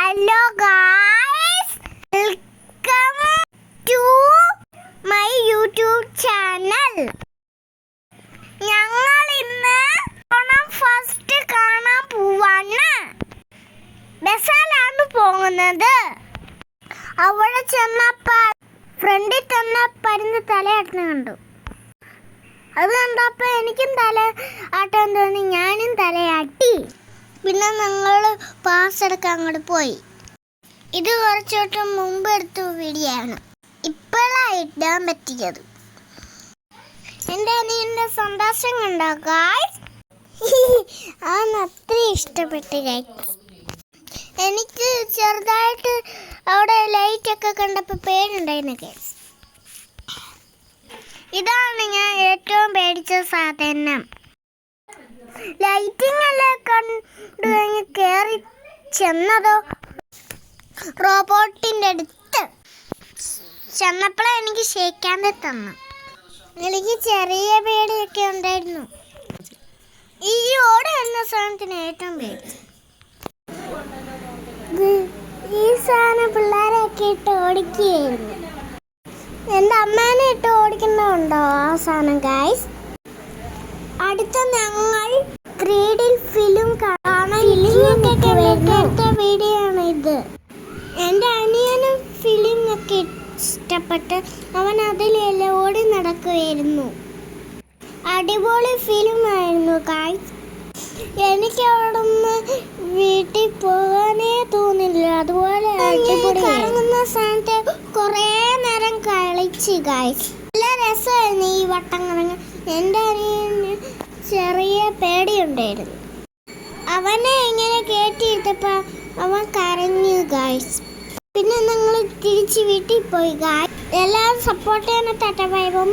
Hello guys, welcome to my YouTube channel. ഞങ്ങൾ ഇന്ന് Onam first കാണാൻ പോവാണ്. ബസ്സിലാണ് പോകുന്നത്. അവിടെ ചെന്നപ്പോൾ ഫ്രണ്ടിൽ തന്നെ പരുന്ന് തലയാട്ടുന്ന കണ്ടു. അത് കണ്ടപ്പോൾ എനിക്കും തല ആട്ടാൻ തോന്നി. ഞാനും തലയാട്ടി. പിന്നെ ഞങ്ങൾ പാസ് എടുക്കാൻ അങ്ങോട്ട് പോയി. ഇത് കുറച്ചോട്ട് മുമ്പ് എടുത്ത വീഡിയോ ആണ്. ഇപ്പോഴാണ് ഇടാൻ പറ്റിയത്. എൻ്റെ അനിയൻ്റെ സന്തോഷം കണ്ടോ ഗായ്സ്? അവന് അത്ര ഇഷ്ടപ്പെട്ടു ഗായ്സ്. എനിക്ക് ചെറുതായിട്ട് അവിടെ ലൈറ്റൊക്കെ കണ്ടപ്പോൾ പേടിയുണ്ടായിരുന്നു ഗായ്സ്. ഇതാണ് ഞാൻ ഏറ്റവും പേടിച്ച സാധനം. ലൈറ്റിംഗ് എല്ലാം കണ്ടു കഴിഞ്ഞ് കയറി ചെന്നതോ റോബോട്ടിൻ്റെ അടുത്ത് ചെന്നപ്പോഴേ എനിക്ക് ഷേക്കാതെ തന്നു. എനിക്ക് ചെറിയ പേടിയൊക്കെ ഉണ്ടായിരുന്നു. ഈ ഓടെ എന്ന സാധനത്തിന് ഏറ്റവും പേടി. ഈ സാധനം പിള്ളേരെയൊക്കെ ഇട്ട് ഓടിക്കുകയായിരുന്നു. എൻ്റെ അമ്മേനെ ഇട്ട് ഓടിക്കുന്നുണ്ടോ ആ സാധനം ഗായ്സ്? അടുത്ത ഞങ്ങൾ 3D ഫിലിം കാണാൻ എടുത്ത വീഡിയോ ആണ് ഇത്. എൻ്റെ അനിയനും ഫിലിം ഒക്കെ ഇഷ്ടപ്പെട്ട് അവൻ അതിലെല്ലാം ഓടി നടക്കുകയായിരുന്നു. അടിപൊളി ഫിലിം ആയിരുന്നു ഗായ്സ്. എനിക്ക് അവിടെ നിന്ന് വീട്ടിൽ പോകാനേ തോന്നില്ല. അതുപോലെ അടിപൊളി കറങ്ങുന്ന സാധനത്തെ കുറേ നേരം കളിച്ച് ഗായ്സ്. നല്ല രസമായിരുന്നു ഈ വട്ടം കറങ്ങാൻ. എൻ്റെ അനിയന് ചെറിയ പേടിയുണ്ടായിരുന്നു. അവനെ ഇങ്ങനെ കയറ്റിയിട്ടപ്പോൾ അവൻ കരഞ്ഞു ഗായ്സ്. പിന്നെ ഞങ്ങൾ തിരിച്ച് വീട്ടിൽ പോയി ഗായ്സ്. എല്ലാവരും സപ്പോർട്ട് ചെയ്യാൻ. Tata bye bye.